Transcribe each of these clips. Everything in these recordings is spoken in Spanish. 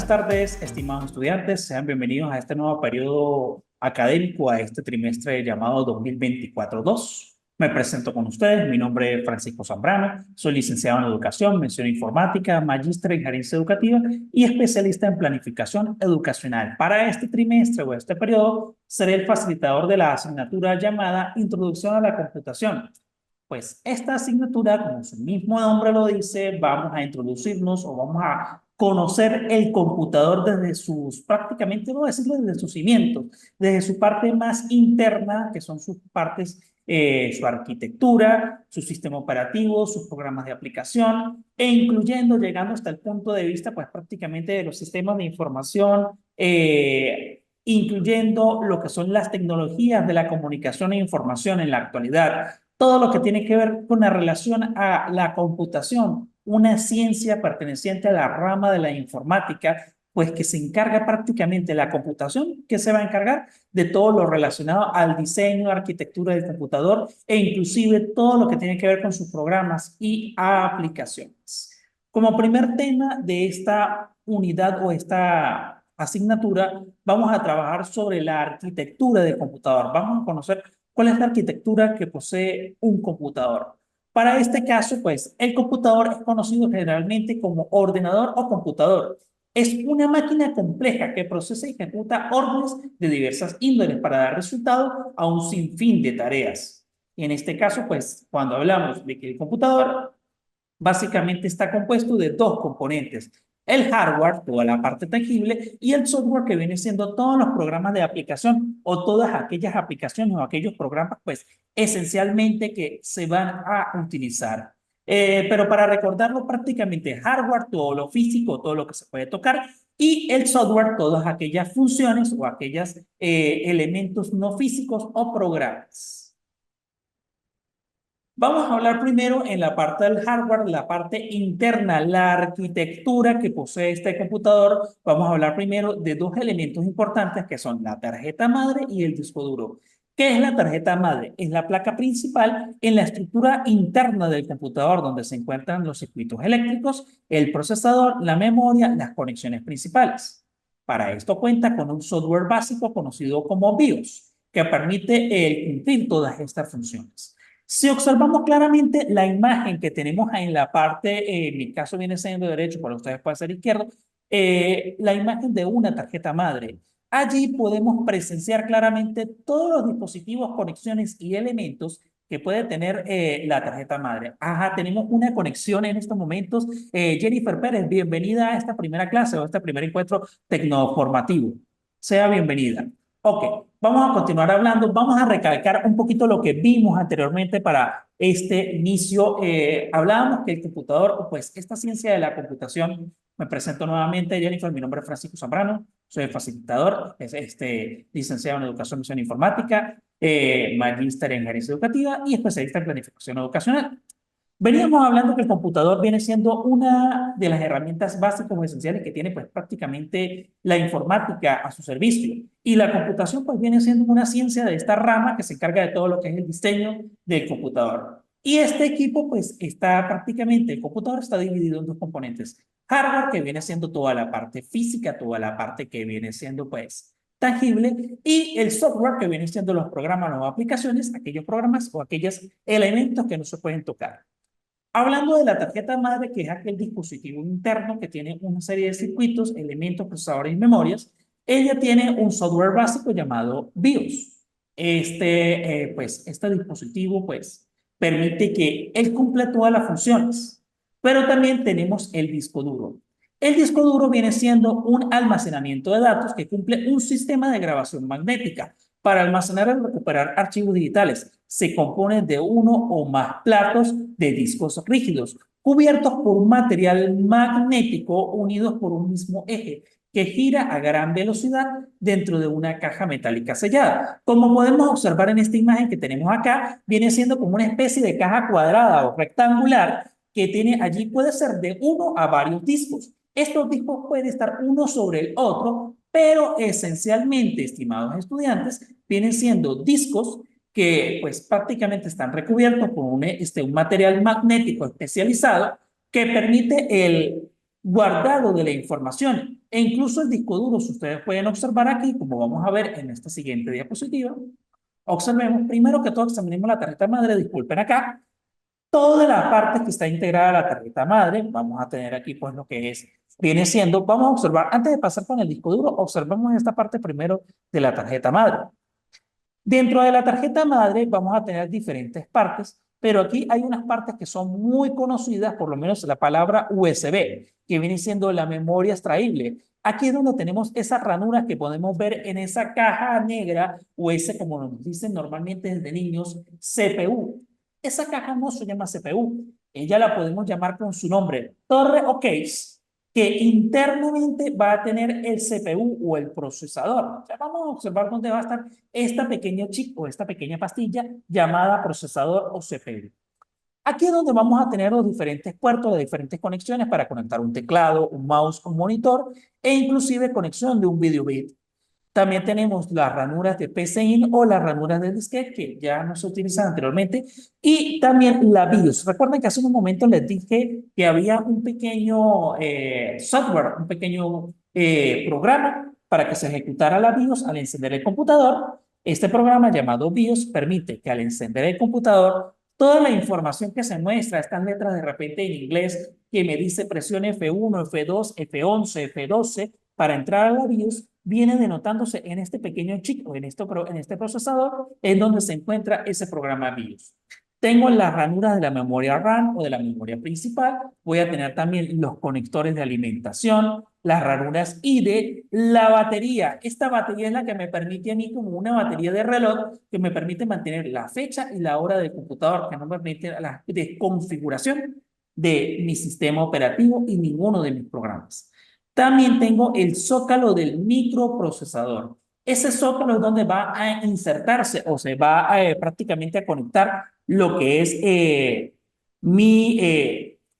Buenas tardes, estimados estudiantes. Sean bienvenidos a este nuevo periodo académico, a este trimestre llamado 2024-2. Me presento con ustedes. Mi nombre es Francisco Zambrano. Soy licenciado en Educación, mención informática, magíster en gerencia educativa y especialista en planificación educacional. Para este trimestre o este periodo, seré el facilitador de la asignatura llamada Introducción a la Computación. Pues esta asignatura, como su mismo nombre lo dice, vamos a introducirnos o vamos a conocer el computador desde sus, prácticamente, voy a decirlo, desde sus cimientos, desde su parte más interna, que son sus partes, su arquitectura, su sistema operativo, sus programas de aplicación, e incluyendo, llegando hasta el punto de vista, pues prácticamente de los sistemas de información, incluyendo lo que son las tecnologías de la comunicación e información en la actualidad, todo lo que tiene que ver con la relación a la computación, una ciencia perteneciente a la rama de la informática, pues que se encarga prácticamente de la computación, que se va a encargar de todo lo relacionado al diseño, arquitectura del computador e inclusive todo lo que tiene que ver con sus programas y aplicaciones. Como primer tema de esta unidad o esta asignatura, vamos a trabajar sobre la arquitectura del computador. Vamos a conocer cuál es la arquitectura que posee un computador. Para este caso, pues, el computador es conocido generalmente como ordenador o computador. Es una máquina compleja que procesa y ejecuta órdenes de diversas índoles para dar resultado a un sinfín de tareas. Y en este caso, pues, cuando hablamos de que el computador básicamente está compuesto de dos componentes: el hardware, toda la parte tangible, y el software, que viene siendo todos los programas de aplicación o todas aquellas aplicaciones o aquellos programas, pues, esencialmente que se van a utilizar. Pero para recordarlo, prácticamente hardware, todo lo físico, todo lo que se puede tocar, y el software, todas aquellas funciones o aquellos elementos no físicos o programas. Vamos a hablar primero en la parte del hardware, la parte interna, la arquitectura que posee este computador. Vamos a hablar primero de dos elementos importantes que son la tarjeta madre y el disco duro. ¿Qué es la tarjeta madre? Es la placa principal en la estructura interna del computador, donde se encuentran los circuitos eléctricos, el procesador, la memoria, las conexiones principales. Para esto cuenta con un software básico conocido como BIOS, que permite cumplir todas estas funciones. Si observamos claramente la imagen que tenemos en la parte, en mi caso viene siendo derecho, para ustedes puede ser izquierdo, la imagen de una tarjeta madre. Allí podemos presenciar claramente todos los dispositivos, conexiones y elementos que puede tener la tarjeta madre. Ajá, tenemos una conexión en estos momentos. Jennifer Pérez, bienvenida a esta primera clase o a este primer encuentro tecnoformativo. Sea bienvenida. Ok, vamos a continuar hablando. Vamos a recalcar un poquito lo que vimos anteriormente para este inicio. Hablábamos que el computador, pues esta ciencia de la computación, me presento nuevamente, Jennifer, mi nombre es Francisco Zambrano, soy el facilitador, licenciado en Educación y Informática, magíster en gerencia educativa y especialista en planificación educacional. Veníamos hablando que el computador viene siendo una de las herramientas básicas o esenciales que tiene, pues, prácticamente la informática a su servicio. Y la computación, pues, viene siendo una ciencia de esta rama que se encarga de todo lo que es el diseño del computador. Y este equipo, pues, está prácticamente, el computador está dividido en dos componentes: hardware, que viene siendo toda la parte física, toda la parte que viene siendo, pues, tangible, y el software, que viene siendo los programas o aplicaciones, aquellos programas o aquellos elementos que no se pueden tocar. Hablando de la tarjeta madre, que es aquel dispositivo interno que tiene una serie de circuitos, elementos, procesadores y memorias, ella tiene un software básico llamado BIOS. Este dispositivo, pues, permite que él cumpla todas las funciones. Pero también tenemos el disco duro. El disco duro viene siendo un almacenamiento de datos que cumple un sistema de grabación magnética para almacenar y recuperar archivos digitales. Se compone de uno o más platos de discos rígidos, cubiertos por un material magnético unidos por un mismo eje, que gira a gran velocidad dentro de una caja metálica sellada. Como podemos observar en esta imagen que tenemos acá, viene siendo como una especie de caja cuadrada o rectangular que tiene allí, puede ser de uno a varios discos. Estos discos pueden estar uno sobre el otro, pero esencialmente, estimados estudiantes, vienen siendo discos que, pues, prácticamente están recubiertos por un material magnético especializado que permite el guardado de la información. E incluso el disco duro, si ustedes pueden observar aquí, como vamos a ver en esta siguiente diapositiva, observemos, primero que todo, examinemos la tarjeta madre, disculpen acá, toda la parte que está integrada a la tarjeta madre, vamos a tener aquí pues lo que es, viene siendo, vamos a observar, antes de pasar con el disco duro, observemos esta parte primero de la tarjeta madre. Dentro de la tarjeta madre vamos a tener diferentes partes, pero aquí hay unas partes que son muy conocidas, por lo menos la palabra USB, que viene siendo la memoria extraíble. Aquí es donde tenemos esas ranuras que podemos ver en esa caja negra o ese, como nos dicen normalmente desde niños, CPU. Esa caja no se llama CPU, ella la podemos llamar con su nombre, torre o case, que internamente va a tener el CPU o el procesador. Ya vamos a observar dónde va a estar esta pequeña chip o esta pequeña pastilla llamada procesador o CPU. Aquí es donde vamos a tener los diferentes puertos, las diferentes conexiones para conectar un teclado, un mouse, un monitor e inclusive conexión de un video bit. También tenemos las ranuras de PCIe o las ranuras de disquete que ya no se utilizan anteriormente y también la BIOS. Recuerden que hace un momento les dije que había un pequeño software, un pequeño programa para que se ejecutara la BIOS al encender el computador. Este programa llamado BIOS permite que al encender el computador toda la información que se muestra, estas letras de repente en inglés que me dice presione F1, F2, F11, F12 para entrar a la BIOS, viene denotándose en este pequeño chip o en este procesador en donde se encuentra ese programa BIOS. Tengo las ranuras de la memoria RAM o de la memoria principal. Voy a tener también los conectores de alimentación, las ranuras IDE, la batería. Esta batería es la que me permite a mí como una batería de reloj que me permite mantener la fecha y la hora del computador, que no me permite la desconfiguración de mi sistema operativo y ninguno de mis programas. También tengo el zócalo del microprocesador. Ese zócalo es donde va a insertarse o se va prácticamente a conectar lo que es mi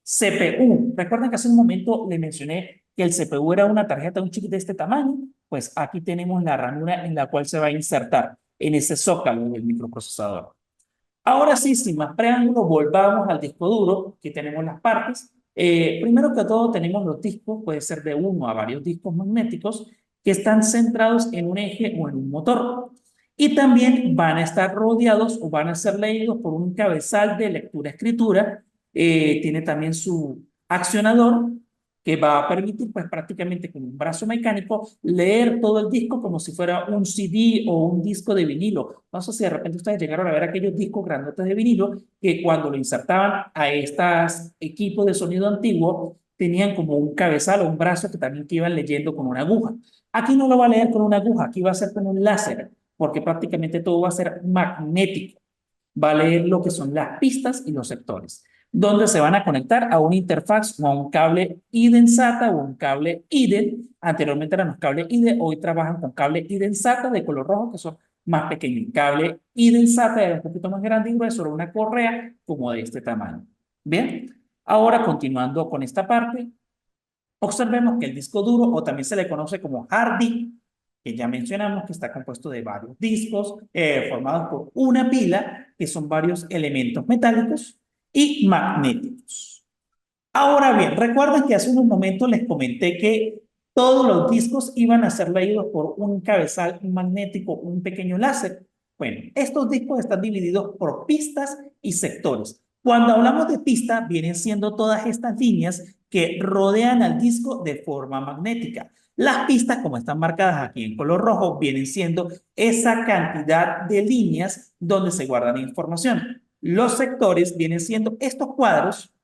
CPU. Recuerden que hace un momento le mencioné que el CPU era una tarjeta, un chip de este tamaño. Pues aquí tenemos la ranura en la cual se va a insertar en ese zócalo del microprocesador. Ahora sí, sin más preámbulos, volvamos al disco duro, que tenemos las partes. Primero que todo, tenemos los discos, puede ser de uno a varios discos magnéticos, que están centrados en un eje o en un motor. Y también van a estar rodeados o van a ser leídos por un cabezal de lectura-escritura. Tiene también su accionador que va a permitir pues prácticamente con un brazo mecánico leer todo el disco como si fuera un CD o un disco de vinilo. No sé si de repente ustedes llegaron a ver aquellos discos grandotes de vinilo que cuando lo insertaban a estos equipos de sonido antiguo tenían como un cabezal o un brazo que también que iban leyendo con una aguja. Aquí no lo va a leer con una aguja, aquí va a ser con un láser, porque prácticamente todo va a ser magnético. Va a leer lo que son las pistas y los sectores, donde se van a conectar a una interfaz o a un cable IDE SATA o un cable IDE. Anteriormente eran los cables IDE, hoy trabajan con cable IDE SATA de color rojo, que son más pequeños. El cable IDE SATA era un poquito más grande y grueso, era una correa como de este tamaño. Bien, ahora continuando con esta parte, observemos que el disco duro, o también se le conoce como hard disk, que ya mencionamos que está compuesto de varios discos formados por una pila, que son varios elementos metálicos y magnéticos. Ahora bien, recuerden que hace unos momentos les comenté que todos los discos iban a ser leídos por un cabezal magnético, un pequeño láser. Bueno, estos discos están divididos por pistas y sectores. Cuando hablamos de pista, vienen siendo todas estas líneas que rodean al disco de forma magnética. Las pistas, como están marcadas aquí en color rojo, vienen siendo esa cantidad de líneas donde se guarda la información. Los sectores vienen siendo estos cuadros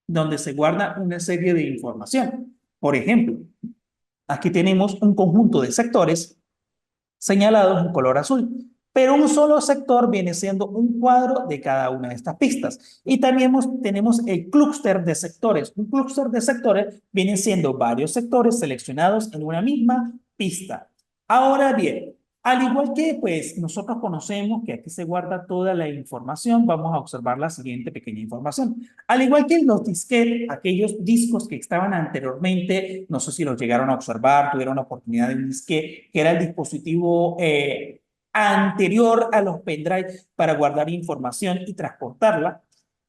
donde se guarda una serie de información. Por ejemplo, aquí tenemos un conjunto de sectores señalados en color azul, pero un solo sector viene siendo un cuadro de cada una de estas pistas. Y también tenemos el clúster de sectores. Un clúster de sectores viene siendo varios sectores seleccionados en una misma pista. Ahora bien, al igual que pues nosotros conocemos que aquí se guarda toda la información, vamos a observar la siguiente pequeña información. Al igual que en los disquetes, aquellos discos que estaban anteriormente, no sé si los llegaron a observar, tuvieron la oportunidad de un disquete, que era el dispositivo anterior a los pendrive para guardar información y transportarla.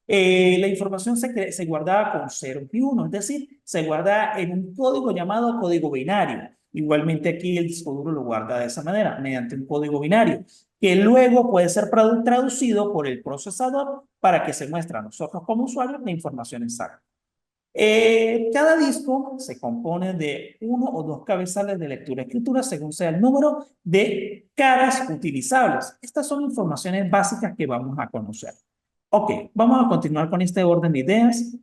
La información se guardaba con ceros y unos, es decir, se guarda en un código llamado código binario. Igualmente aquí el disco duro lo guarda de esa manera, mediante un código binario, que luego puede ser traducido por el procesador para que se muestre a nosotros como usuarios la información exacta. Cada disco se compone de uno o dos cabezales de lectura-escritura según sea el número de caras utilizables. Estas son informaciones básicas que vamos a conocer. Ok, vamos a continuar con este orden de ideas.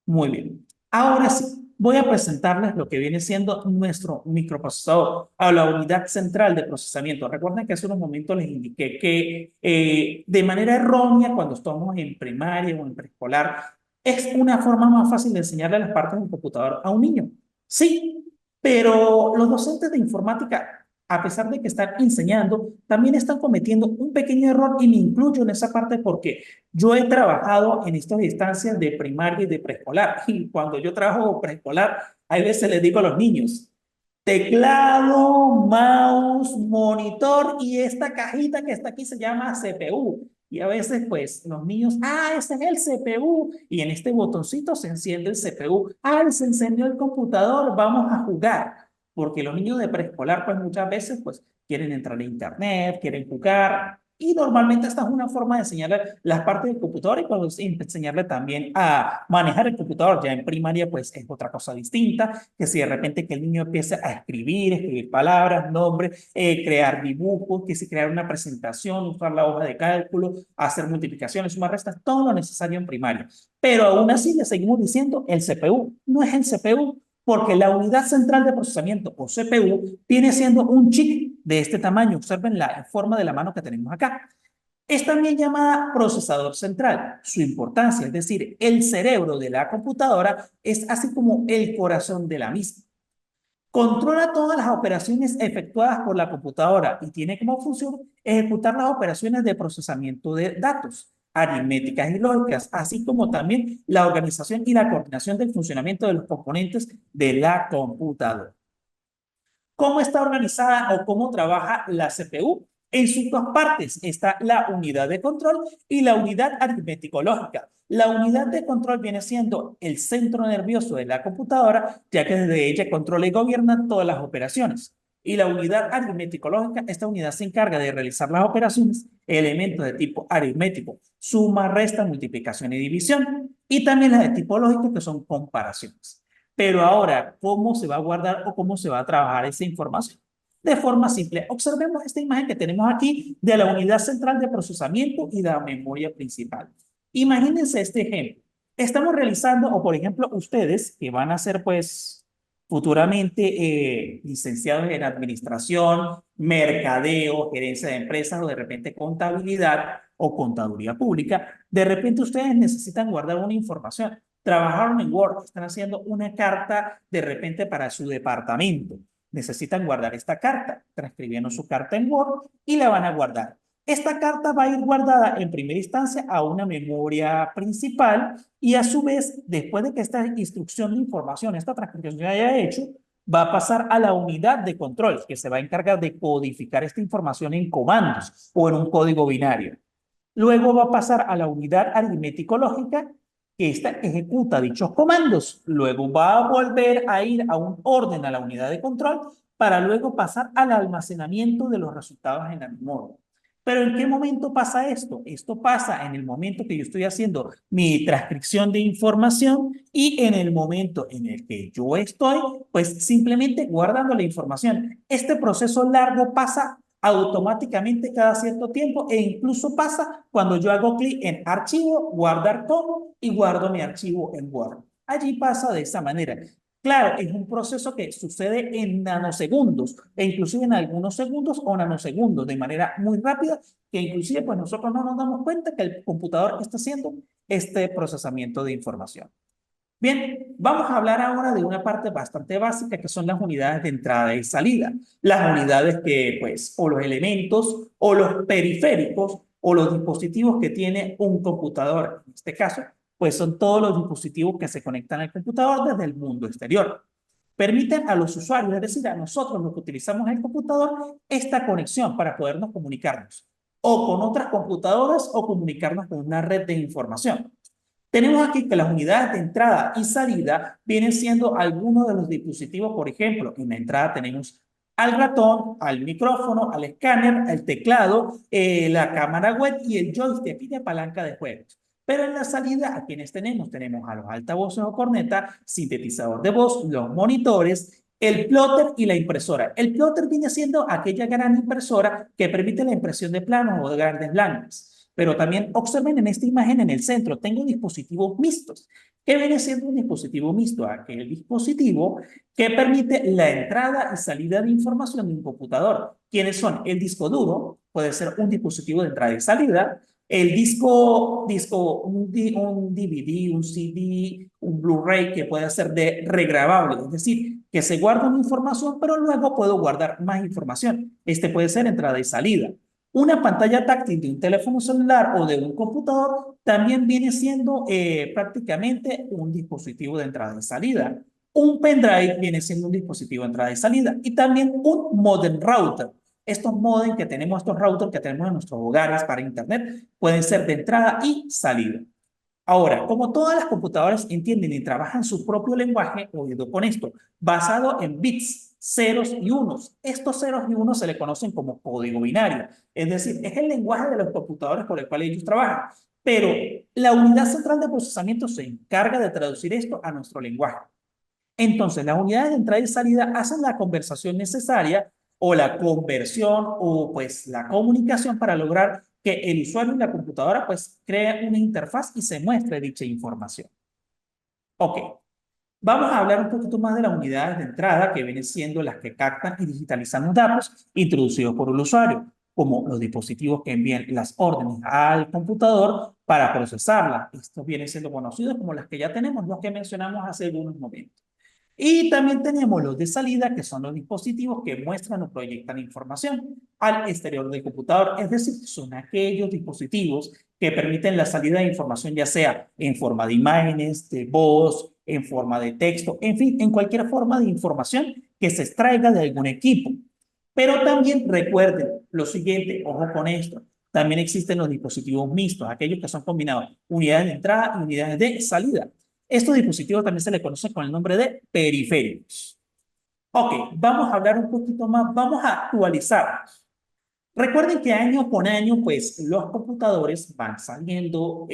Muy bien. Ahora sí, voy a presentarles lo que viene siendo nuestro microprocesador o la unidad central de procesamiento. Recuerden que hace unos momentos les indiqué que de manera errónea, cuando estamos en primaria o en preescolar, es una forma más fácil de enseñarle las partes del computador a un niño. Sí, pero los docentes de informática, a pesar de que están enseñando, también están cometiendo un pequeño error y me incluyo en esa parte porque yo he trabajado en estas instancias de primaria y de preescolar. Y cuando yo trabajo preescolar, hay veces les digo a los niños, teclado, mouse, monitor y esta cajita que está aquí se llama CPU. Y a veces, pues, los niños, ese es el CPU. Y en este botoncito se enciende el CPU. Se encendió el computador, vamos a jugar. Porque los niños de preescolar, pues, muchas veces, pues, quieren entrar a internet, quieren jugar. Y normalmente esta es una forma de enseñarle las partes del computador y pues, enseñarle también a manejar el computador. Ya en primaria, pues, es otra cosa distinta, que si de repente que el niño empiece a escribir, escribir palabras, nombres, crear dibujos, que si crear una presentación, usar la hoja de cálculo, hacer multiplicaciones, sumas, restas, todo lo necesario en primaria. Pero aún así le seguimos diciendo el CPU. No es el CPU, porque la unidad central de procesamiento o CPU viene siendo un chip de este tamaño. Observen la forma de la mano que tenemos acá. Es también llamada procesador central. Su importancia, es decir, el cerebro de la computadora, es así como el corazón de la misma. Controla todas las operaciones efectuadas por la computadora y tiene como función ejecutar las operaciones de procesamiento de datos, aritméticas y lógicas, así como también la organización y la coordinación del funcionamiento de los componentes de la computadora. ¿Cómo está organizada o cómo trabaja la CPU? En sus dos partes está la unidad de control y la unidad aritmético-lógica. La unidad de control viene siendo el centro nervioso de la computadora, ya que desde ella controla y gobierna todas las operaciones. Y la unidad aritmético-lógica, esta unidad se encarga de realizar las operaciones, elementos de tipo aritmético, suma, resta, multiplicación y división, y también las de tipo lógico, que son comparaciones. Pero ahora, ¿cómo se va a guardar o cómo se va a trabajar esa información? De forma simple, observemos esta imagen que tenemos aquí de la unidad central de procesamiento y de la memoria principal. Imagínense este ejemplo. Estamos realizando, o por ejemplo, ustedes que van a ser, pues, futuramente licenciados en administración, mercadeo, gerencia de empresas o de repente contabilidad o contaduría pública, de repente ustedes necesitan guardar una información. Trabajaron en Word, están haciendo una carta de repente para su departamento. Necesitan guardar esta carta, transcribiendo su carta en Word y la van a guardar. Esta carta va a ir guardada en primera instancia a una memoria principal y a su vez, después de que esta instrucción de información, esta transcripción se haya hecho, va a pasar a la unidad de control, que se va a encargar de codificar esta información en comandos o en un código binario. Luego va a pasar a la unidad aritmético-lógica, que esta ejecuta dichos comandos. Luego va a volver a ir a un orden a la unidad de control para luego pasar al almacenamiento de los resultados en la memoria. Pero ¿en qué momento pasa esto? Esto pasa en el momento que yo estoy haciendo mi transcripción de información y en el momento en el que yo estoy, pues simplemente guardando la información. Este proceso largo pasa automáticamente cada cierto tiempo e incluso pasa cuando yo hago clic en archivo, guardar como y guardo mi archivo en Word. Allí pasa de esa manera. Claro, es un proceso que sucede en nanosegundos e inclusive en algunos segundos o nanosegundos de manera muy rápida que inclusive pues nosotros no nos damos cuenta que el computador está haciendo este procesamiento de información. Bien, vamos a hablar ahora de una parte bastante básica que son las unidades de entrada y salida. Las unidades que, pues, o los elementos, o los periféricos, o los dispositivos que tiene un computador. En este caso, pues son todos los dispositivos que se conectan al computador desde el mundo exterior. Permiten a los usuarios, es decir, a nosotros los que utilizamos el computador, esta conexión para podernos comunicarnos o con otras computadoras o comunicarnos con una red de información. Tenemos aquí que las unidades de entrada y salida vienen siendo algunos de los dispositivos. Por ejemplo, en la entrada tenemos al ratón, al micrófono, al escáner, al teclado, la cámara web y el joystick y la palanca de juegos. Pero en la salida, ¿a quiénes tenemos? Tenemos a los altavoces o corneta, sintetizador de voz, los monitores, el plotter y la impresora. El plotter viene siendo aquella gran impresora que permite la impresión de planos o de grandes láminas. Pero también observen en esta imagen en el centro, tengo dispositivos mixtos. ¿Qué viene siendo un dispositivo mixto? Aquel dispositivo que permite la entrada y salida de información de un computador. ¿Quiénes son? El disco duro, puede ser un dispositivo de entrada y salida. El un DVD, un CD, un Blu-ray que puede ser de regrabable, es decir, que se guarda una información, pero luego puedo guardar más información. Este puede ser entrada y salida. Una pantalla táctil de un teléfono celular o de un computador también viene siendo prácticamente un dispositivo de entrada y salida. Un pendrive viene siendo un dispositivo de entrada y salida. Y también un modem router. Estos modems que tenemos, estos routers que tenemos en nuestros hogares para Internet, pueden ser de entrada y salida. Ahora, como todas las computadoras entienden y trabajan su propio lenguaje, oído con esto, basado en bits, ceros y unos. Estos ceros y unos se le conocen como código binario. Es decir, es el lenguaje de los computadores por el cual ellos trabajan. Pero la unidad central de procesamiento se encarga de traducir esto a nuestro lenguaje. Entonces, las unidades de entrada y salida hacen la conversación necesaria o la conversión o pues la comunicación para lograr que el usuario y la computadora pues cree una interfaz y se muestre dicha información. Ok, vamos a hablar un poquito más de las unidades de entrada que vienen siendo las que captan y digitalizan los datos introducidos por el usuario, como los dispositivos que envían las órdenes al computador para procesarlas. Estos vienen siendo conocidos como las que ya tenemos, los que mencionamos hace algunos momentos. Y también tenemos los de salida, que son los dispositivos que muestran o proyectan información al exterior del computador. Es decir, son aquellos dispositivos que permiten la salida de información, ya sea en forma de imágenes, de voz, en forma de texto, en fin, en cualquier forma de información que se extraiga de algún equipo. Pero también recuerden lo siguiente, ojo con esto, también existen los dispositivos mixtos, aquellos que son combinados, unidades de entrada y unidades de salida. Estos dispositivos también se les conoce con el nombre de periféricos. Ok, vamos a hablar un poquito más, vamos a actualizar. Recuerden que año con año, pues los computadores van saliendo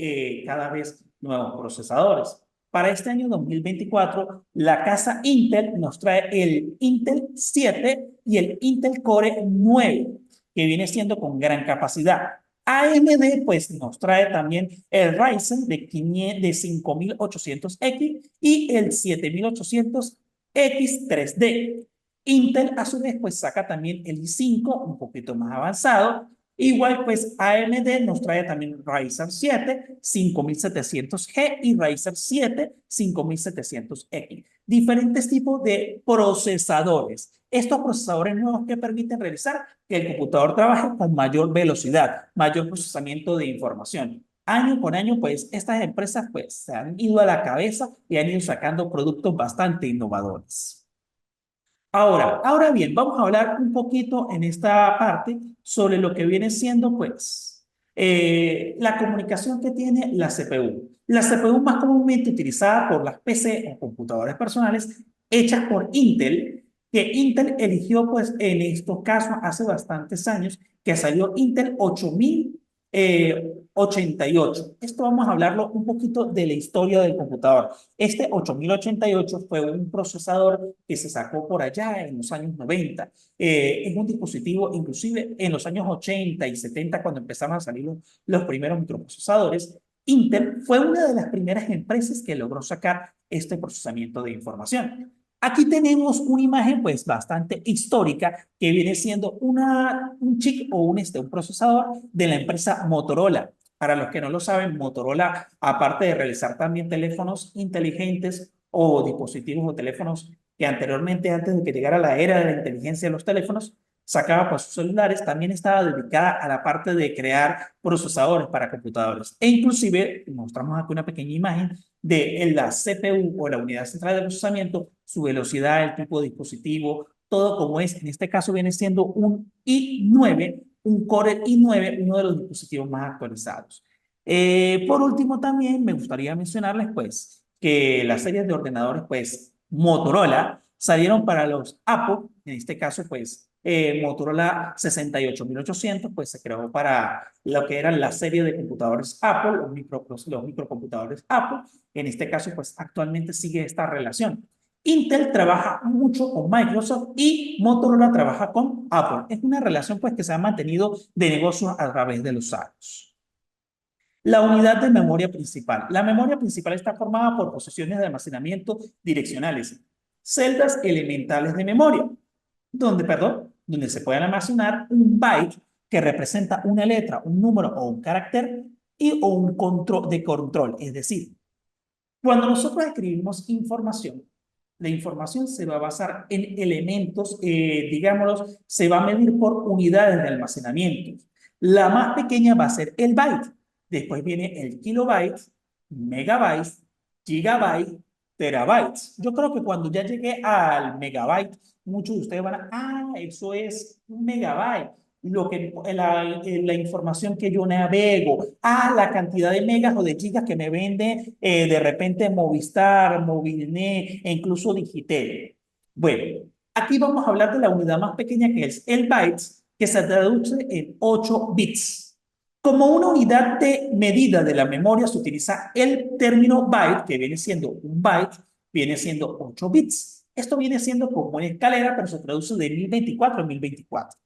cada vez nuevos procesadores. Para este año 2024, la casa Intel nos trae el Intel 7 y el Intel Core 9, que viene siendo con gran capacidad. AMD pues nos trae también el Ryzen de 5800X y el 7800X3D. Intel a su vez pues saca también el i5 un poquito más avanzado. Igual pues AMD nos trae también Ryzen 7 5700G y Ryzen 7 5700X. Diferentes tipos de procesadores. Estos procesadores nuevos que permiten realizar que el computador trabaje con mayor velocidad, mayor procesamiento de información. Año con año, pues, estas empresas pues, se han ido a la cabeza y han ido sacando productos bastante innovadores. Ahora bien, vamos a hablar un poquito en esta parte sobre lo que viene siendo, pues, la comunicación que tiene la CPU. La CPU más comúnmente utilizada por las PC o computadoras personales hechas por Intel, que Intel eligió, pues, en estos casos hace bastantes años, que salió Intel 8088. Esto vamos a hablarlo un poquito de la historia del computador. Este 8088 fue un procesador que se sacó por allá en los años 90. Es un dispositivo, inclusive en los años 80 y 70, cuando empezaron a salir los primeros microprocesadores, Intel fue una de las primeras empresas que logró sacar este procesamiento de información. Aquí tenemos una imagen pues bastante histórica que viene siendo un chip o un procesador de la empresa Motorola. Para los que no lo saben, Motorola, aparte de realizar también teléfonos inteligentes o dispositivos o teléfonos que anteriormente, antes de que llegara la era de la inteligencia de los teléfonos, sacaba pues sus celulares, también estaba dedicada a la parte de crear procesadores para computadores. E inclusive, mostramos aquí una pequeña imagen de la CPU o la unidad central de procesamiento, su velocidad, el tipo de dispositivo, todo como es. En este caso viene siendo un i9, un Core i9, uno de los dispositivos más actualizados. Por último, también me gustaría mencionarles, pues, que las series de ordenadores, pues, Motorola salieron para los Apple, en este caso, pues, Motorola 68800, pues, se creó para lo que eran la serie de computadores Apple, los microcomputadores Apple. En este caso, pues, actualmente sigue esta relación. Intel trabaja mucho con Microsoft y Motorola trabaja con Apple. Es una relación, pues, que se ha mantenido de negocio a través de los años. La unidad de memoria principal. La memoria principal está formada por posiciones de almacenamiento direccionales, celdas elementales de memoria, donde se pueden almacenar un byte que representa una letra, un número o un carácter y o un control de control. Es decir, cuando nosotros escribimos información, la información se va a basar en elementos, digámoslo, se va a medir por unidades de almacenamiento. La más pequeña va a ser el byte. Después viene el kilobyte, megabytes, gigabyte, terabytes. Yo creo que cuando ya llegué al megabyte, muchos de ustedes van a, eso es un megabyte. La información que yo navego, la cantidad de megas o de gigas que me vende de repente Movistar, Movilnet e incluso Digitel. Bueno, aquí vamos a hablar de la unidad más pequeña que es el bytes, que se traduce en 8 bits. Como una unidad de medida de la memoria se utiliza el término byte, que viene siendo un byte, viene siendo 8 bits. Esto viene siendo como una escalera, pero se traduce de 1024 a 1024.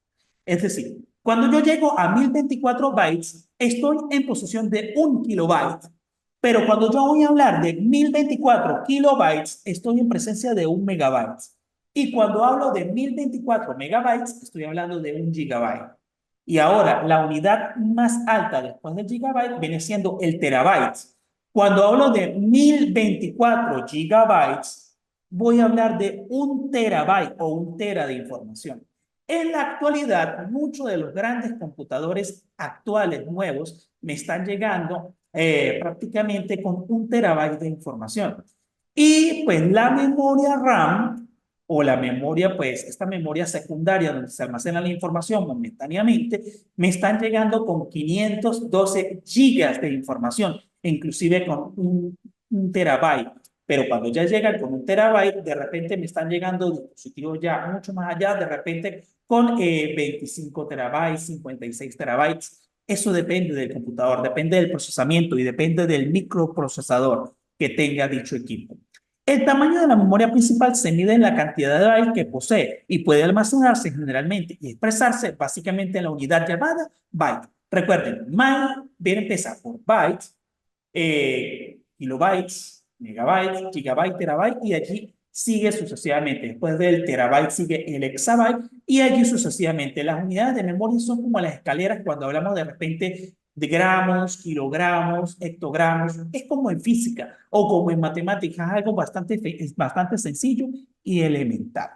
Es decir, cuando yo llego a 1024 bytes, estoy en posesión de un kilobyte. Pero cuando yo voy a hablar de 1024 kilobytes, estoy en presencia de un megabyte. Y cuando hablo de 1024 megabytes, estoy hablando de un gigabyte. Y ahora, la unidad más alta después del gigabyte viene siendo el terabyte. Cuando hablo de 1024 gigabytes, voy a hablar de un terabyte o un tera de información. En la actualidad, muchos de los grandes computadores actuales nuevos me están llegando prácticamente con un terabyte de información. Y pues la memoria RAM o la memoria, pues esta memoria secundaria donde se almacena la información momentáneamente, me están llegando con 512 gigas de información, inclusive con un terabyte. Pero cuando ya llegan con un terabyte, de repente me están llegando dispositivos ya mucho más allá, de repente con 25 terabytes, 56 terabytes. Eso depende del computador, depende del procesamiento y depende del microprocesador que tenga dicho equipo. El tamaño de la memoria principal se mide en la cantidad de bytes que posee y puede almacenarse generalmente y expresarse básicamente en la unidad llamada byte. Recuerden, byte viene a empezar por bytes, kilobytes, megabytes, gigabyte, terabyte y allí sigue sucesivamente. Después del terabyte sigue el exabyte y allí sucesivamente. Las unidades de memoria son como las escaleras cuando hablamos de repente de gramos, kilogramos, hectogramos. Es como en física o como en matemáticas, algo bastante sencillo y elemental.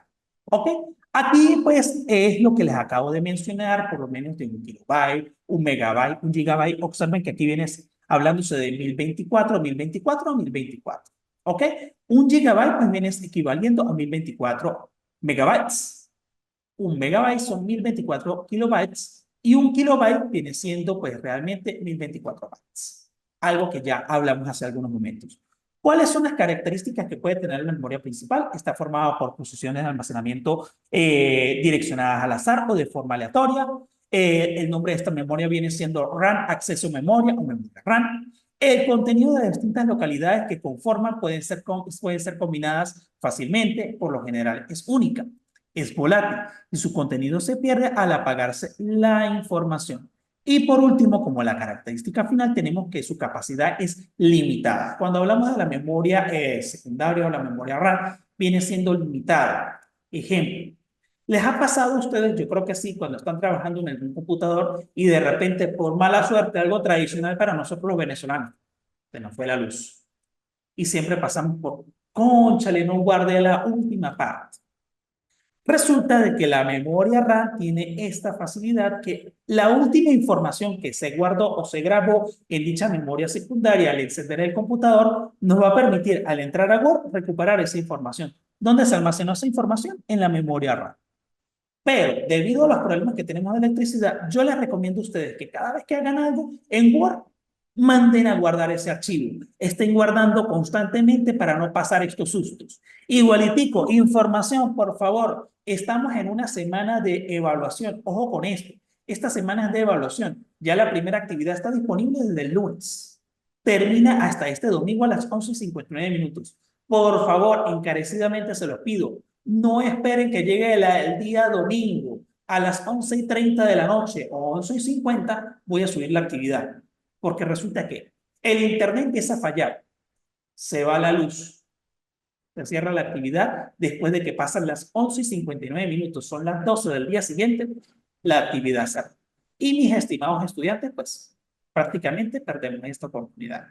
¿Ok? Aquí, pues, es lo que les acabo de mencionar, por lo menos de un kilobyte, un megabyte, un gigabyte. Observen que aquí viene hablándose de 1024, 1024, 1024. ¿Ok? Un gigabyte pues viene equivaliendo a 1024 megabytes. Un megabyte son 1024 kilobytes y un kilobyte viene siendo pues realmente 1024 bytes. Algo que ya hablamos hace algunos momentos. ¿Cuáles son las características que puede tener la memoria principal? Está formada por posiciones de almacenamiento direccionadas al azar o de forma aleatoria. El nombre de esta memoria viene siendo RAM, acceso memoria o memoria RAM. El contenido de distintas localidades que conforman pueden ser combinadas fácilmente, por lo general es única, es volátil y su contenido se pierde al apagarse la información. Y por último, como la característica final, tenemos que su capacidad es limitada. Cuando hablamos de la memoria secundaria o la memoria RAM, viene siendo limitada. Ejemplo, ¿les ha pasado a ustedes? Yo creo que sí, cuando están trabajando en algún computador y de repente, por mala suerte, algo tradicional para nosotros los venezolanos, se nos fue la luz. Y siempre pasamos por, cónchale, no guardé la última parte. Resulta de que la memoria RAM tiene esta facilidad que la última información que se guardó o se grabó en dicha memoria secundaria al encender el computador nos va a permitir al entrar a Word recuperar esa información. ¿Dónde se almacenó esa información? En la memoria RAM. Pero debido a los problemas que tenemos de electricidad, yo les recomiendo a ustedes que cada vez que hagan algo en Word, manden a guardar ese archivo. Estén guardando constantemente para no pasar estos sustos. Igualitico, información, por favor. Estamos en una semana de evaluación. Ojo con esto. Esta semana es de evaluación. Ya la primera actividad está disponible desde el lunes. Termina hasta este domingo a las 11:59. Por favor, encarecidamente se los pido. No esperen que llegue el día domingo a las 11:30 de la noche o 11:50 voy a subir la actividad. Porque resulta que el internet empieza a fallar, se va la luz, se cierra la actividad después de que pasan las 11:59, son las 12 del día siguiente, la actividad se cerró. Y mis estimados estudiantes, pues prácticamente perdemos esta oportunidad.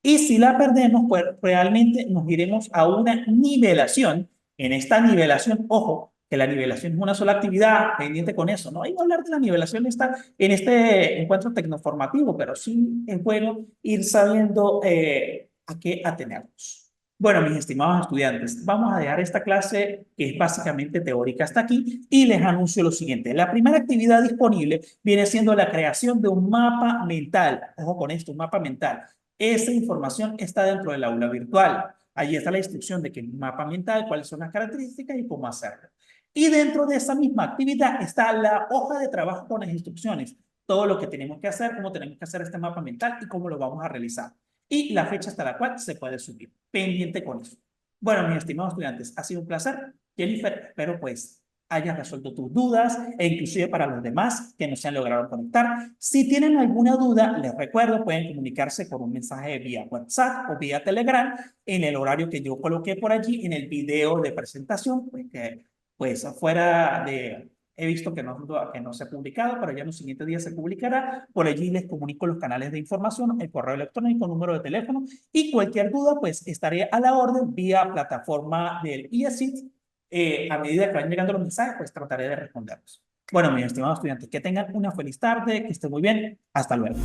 Y si la perdemos, pues realmente nos iremos a una nivelación. En esta nivelación, ojo, que la nivelación es una sola actividad, pendiente con eso, ¿no? Hay que hablar de la nivelación está en este encuentro tecnoformativo, pero sí es bueno ir sabiendo a qué atenernos. Bueno, mis estimados estudiantes, vamos a dejar esta clase que es básicamente teórica hasta aquí y les anuncio lo siguiente. La primera actividad disponible viene siendo la creación de un mapa mental. Ojo con esto, un mapa mental. Esa información está dentro del aula virtual. Allí está la instrucción de que el mapa mental, cuáles son las características y cómo hacerlo. Y dentro de esa misma actividad está la hoja de trabajo con las instrucciones. Todo lo que tenemos que hacer, cómo tenemos que hacer este mapa mental y cómo lo vamos a realizar. Y la fecha hasta la cual se puede subir. Pendiente con eso. Bueno, mis estimados estudiantes, ha sido un placer. Jennifer, espero pues hayas resuelto tus dudas e inclusive para los demás que no se han logrado conectar. Si tienen alguna duda, les recuerdo, pueden comunicarse por un mensaje vía WhatsApp o vía Telegram en el horario que yo coloqué por allí en el video de presentación, pues que pues afuera de... He visto que no se ha publicado, pero ya en los siguientes días se publicará. Por allí les comunico los canales de información, el correo electrónico, número de teléfono y cualquier duda, pues estaré a la orden vía plataforma del IESIT. A medida que van llegando los mensajes, pues trataré de responderlos. Bueno, mis estimados estudiantes, que tengan una feliz tarde, que estén muy bien. Hasta luego.